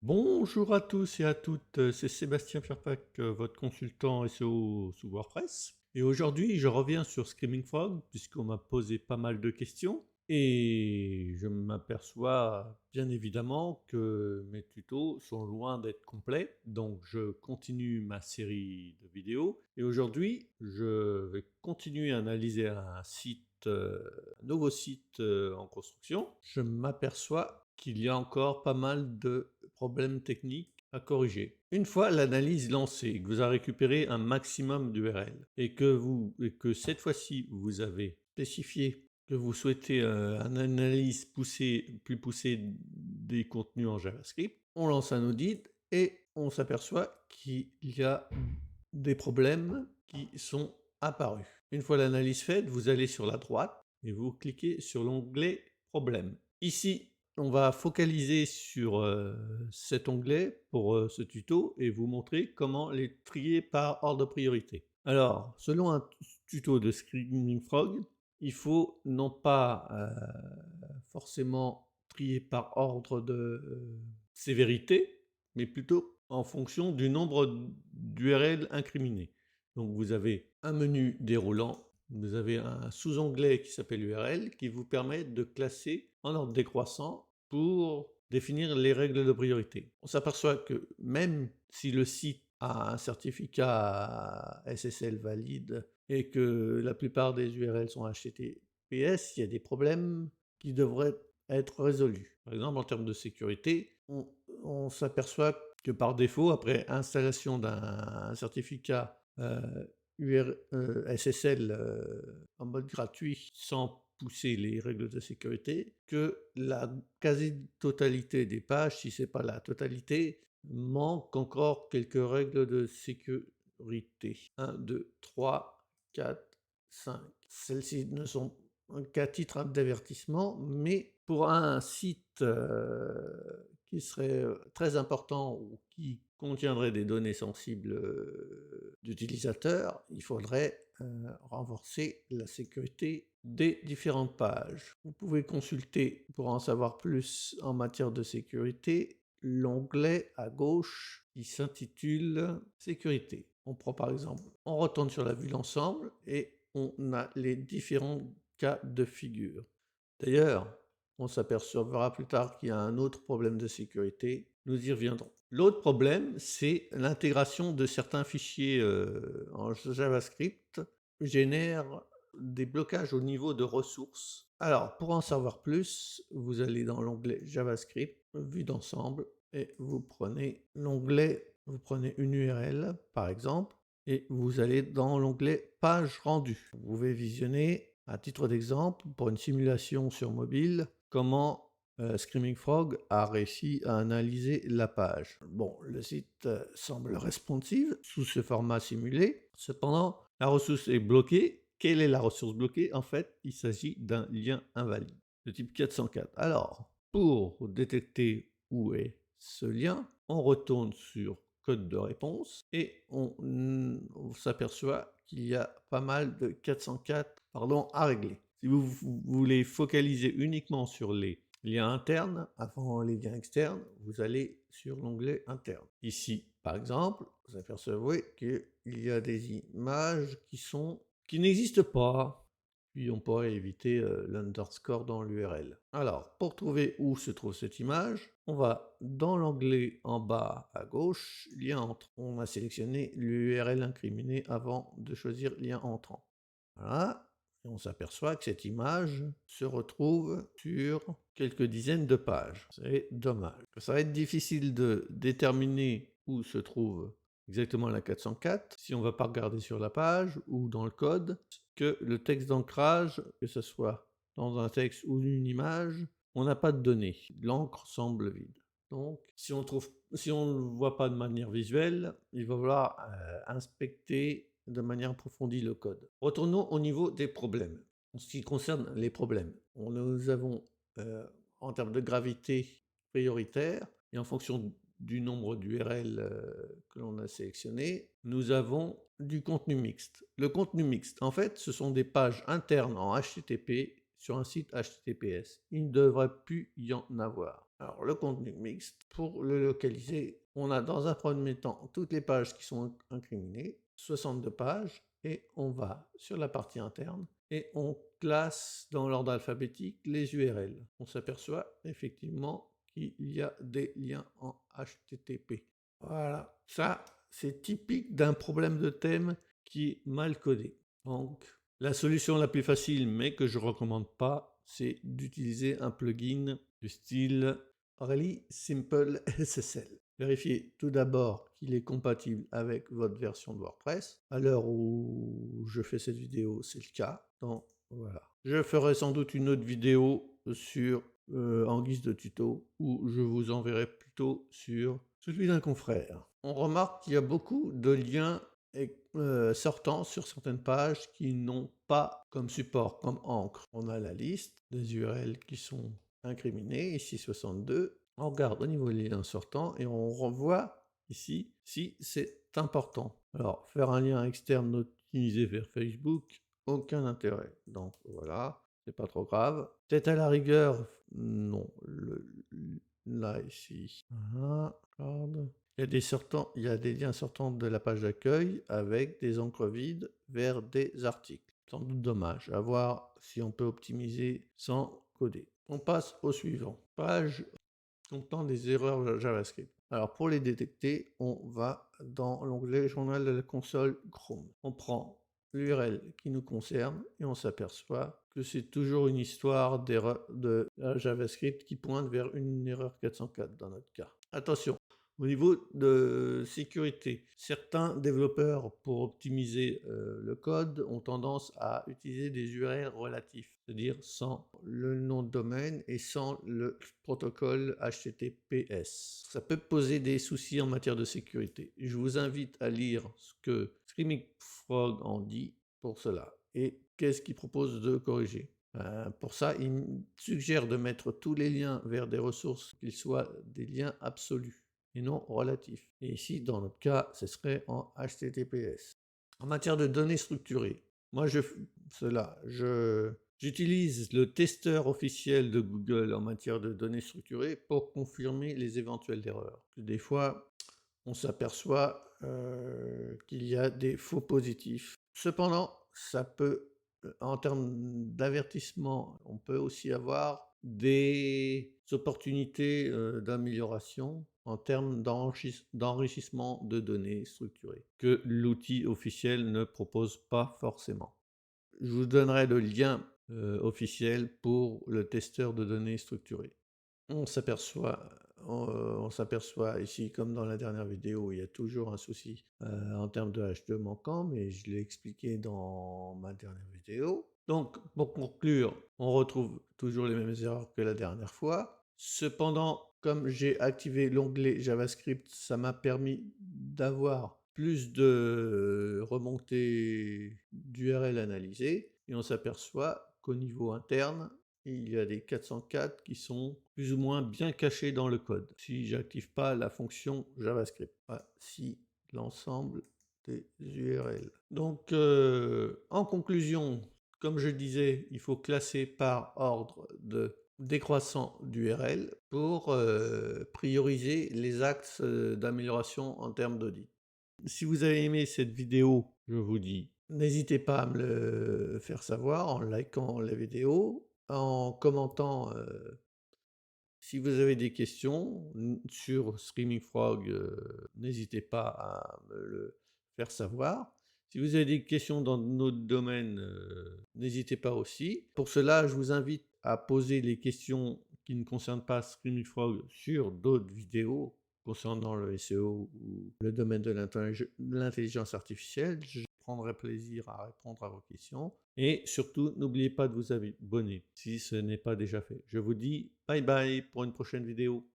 Bonjour à tous et à toutes, c'est Sébastien Ferpac, votre consultant SEO sous WordPress. Et aujourd'hui, je reviens sur Screaming Frog, puisqu'on m'a posé pas mal de questions. Et je m'aperçois bien évidemment que mes tutos sont loin d'être complets. Donc je continue ma série de vidéos. Et aujourd'hui, je vais continuer à analyser un nouveau site en construction. Je m'aperçois qu'il y a encore pas mal de problèmes techniques à corriger. Une fois l'analyse lancée, que vous avez récupéré un maximum d'URL et que cette fois-ci vous avez spécifié que vous souhaitez une analyse plus poussée des contenus en JavaScript, on lance un audit et on s'aperçoit qu'il y a des problèmes qui sont apparus. Une fois l'analyse faite, vous allez sur la droite et vous cliquez sur l'onglet Problèmes. Ici, on va focaliser sur cet onglet pour ce tuto et vous montrer comment les trier par ordre de priorité. Alors, selon un tuto de Screaming Frog, il faut non pas forcément trier par ordre de sévérité, mais plutôt en fonction du nombre d'URL incriminés. Donc vous avez un menu déroulant, vous avez un sous-onglet qui s'appelle URL qui vous permet de classer en ordre décroissant pour définir les règles de priorité. On s'aperçoit que même si le site a un certificat SSL valide et que la plupart des URL sont HTTPS, il y a des problèmes qui devraient être résolus. Par exemple, en termes de sécurité, on s'aperçoit que par défaut, après installation d'un certificat SSL en mode gratuit sans pousser les règles de sécurité, que la quasi-totalité des pages, si ce n'est pas la totalité, manque encore quelques règles de sécurité. 1, 2, 3, 4, 5. Celles-ci ne sont qu'à titre d'avertissement, mais pour un site qui serait très important ou qui contiendrait des données sensibles d'utilisateurs, il faudrait renforcer la sécurité des différentes pages. Vous pouvez consulter, pour en savoir plus en matière de sécurité, l'onglet à gauche qui s'intitule Sécurité. On prend par exemple, on retourne sur la vue d'ensemble et on a les différents cas de figure. D'ailleurs, on s'apercevra plus tard qu'il y a un autre problème de sécurité, nous y reviendrons. L'autre problème, c'est l'intégration de certains fichiers en JavaScript génère des blocages au niveau de ressources. Alors, pour en savoir plus, vous allez dans l'onglet JavaScript, vue d'ensemble, et vous prenez l'onglet, vous prenez une URL, par exemple, et vous allez dans l'onglet Page rendue. Vous pouvez visionner, à titre d'exemple, pour une simulation sur mobile, comment Screaming Frog a réussi à analyser la page. Bon, le site semble responsive sous ce format simulé. Cependant, la ressource est bloquée. Quelle est la ressource bloquée? En fait, il s'agit d'un lien invalide de type 404. Alors, pour détecter où est ce lien, on retourne sur code de réponse et on s'aperçoit qu'il y a pas mal de 404 à régler. Si vous voulez focaliser uniquement sur les liens internes avant les liens externes, vous allez sur l'onglet interne. Ici, par exemple, vous apercevez qu'il y a des images qui n'existent pas. Puis on pourrait éviter l'underscore dans l'URL. Alors, pour trouver où se trouve cette image, on va dans l'onglet en bas à gauche, lien entrant. On va sélectionner l'URL incriminée avant de choisir lien entrant. Voilà, et on s'aperçoit que cette image se retrouve sur quelques dizaines de pages. C'est dommage. Ça va être difficile de déterminer où se trouve exactement la 404 si on ne va pas regarder sur la page ou dans le code que le texte d'ancrage, que ce soit dans un texte ou une image, on n'a pas de données. L'encre semble vide. Donc, si on ne le voit pas de manière visuelle, il va falloir inspecter de manière approfondie le code. Retournons au niveau des problèmes. En ce qui concerne les problèmes, nous avons en termes de gravité prioritaire, et en fonction du nombre d'URL que l'on a sélectionné, nous avons du contenu mixte. Le contenu mixte, en fait, ce sont des pages internes en HTTP sur un site HTTPS. Il ne devrait plus y en avoir. Alors, le contenu mixte, pour le localiser, on a dans un premier temps toutes les pages qui sont incriminées, 62 pages, et on va sur la partie interne et on classe dans l'ordre alphabétique les URL. On s'aperçoit effectivement qu'il y a des liens en HTTP. Voilà, ça c'est typique d'un problème de thème qui est mal codé. Donc, la solution la plus facile, mais que je ne recommande pas, c'est d'utiliser un plugin du style Really Simple SSL. Vérifiez tout d'abord qu'il est compatible avec votre version de WordPress. À l'heure où je fais cette vidéo, c'est le cas. Donc voilà. Je ferai sans doute une autre vidéo en guise de tuto où je vous enverrai plutôt sur celui d'un confrère. On remarque qu'il y a beaucoup de liens sortant sur certaines pages qui n'ont pas comme support, comme encre. On a la liste des URL qui sont incriminées, ici 62. On regarde au niveau des liens sortants et on revoit ici si c'est important. Alors, faire un lien externe optimisé vers Facebook, aucun intérêt. Donc voilà, c'est pas trop grave. Peut-être à la rigueur, non. Là, ici. Voilà, regarde. Il y a des liens sortants de la page d'accueil avec des encres vides vers des articles. Sans doute dommage. À voir si on peut optimiser sans coder. On passe au suivant. Page contenant des erreurs JavaScript. Alors pour les détecter, on va dans l'onglet Journal de la console Chrome. On prend l'URL qui nous concerne et on s'aperçoit que c'est toujours une histoire d'erreur de JavaScript qui pointe vers une erreur 404 dans notre cas. Attention, au niveau de sécurité, certains développeurs, pour optimiser le code, ont tendance à utiliser des URL relatifs, c'est-à-dire sans le nom de domaine et sans le protocole HTTPS. Ça peut poser des soucis en matière de sécurité. Je vous invite à lire ce que Screaming Frog en dit pour cela. Et qu'est-ce qu'il propose de corriger? Pour ça, il suggère de mettre tous les liens vers des ressources qu'ils soient des liens absolus et non relatifs. Et ici, dans notre cas, ce serait en HTTPS. En matière de données structurées, moi, j'utilise le testeur officiel de Google en matière de données structurées pour confirmer les éventuelles erreurs. Des fois, on s'aperçoit qu'il y a des faux positifs. Cependant, ça peut, en termes d'avertissement, on peut aussi avoir des opportunités d'amélioration en termes d'enrichissement de données structurées, que l'outil officiel ne propose pas forcément. Je vous donnerai le lien officiel pour le testeur de données structurées. On s'aperçoit ici, comme dans la dernière vidéo, il y a toujours un souci en termes de H2 manquant, mais je l'ai expliqué dans ma dernière vidéo. Donc, pour conclure, on retrouve toujours les mêmes erreurs que la dernière fois. Cependant, comme j'ai activé l'onglet JavaScript, ça m'a permis d'avoir plus de remontées d'URL analysées, et on s'aperçoit qu'au niveau interne, il y a des 404 qui sont plus ou moins bien cachés dans le code, si j'active pas la fonction JavaScript. Voici l'ensemble des URL. Donc, en conclusion, comme je disais, il faut classer par ordre de décroissant d'URL pour prioriser les axes d'amélioration en termes d'audit. Si vous avez aimé cette vidéo, je vous dis, n'hésitez pas à me le faire savoir en likant la vidéo, en commentant si vous avez des questions sur Screaming Frog, n'hésitez pas à me le faire savoir. Si vous avez des questions dans notre domaine, n'hésitez pas aussi. Pour cela, je vous invite à poser les questions qui ne concernent pas Screaming Frog sur d'autres vidéos concernant le SEO ou le domaine de l'intelligence artificielle. Je prendrai plaisir à répondre à vos questions. Et surtout, n'oubliez pas de vous abonner si ce n'est pas déjà fait. Je vous dis bye bye pour une prochaine vidéo.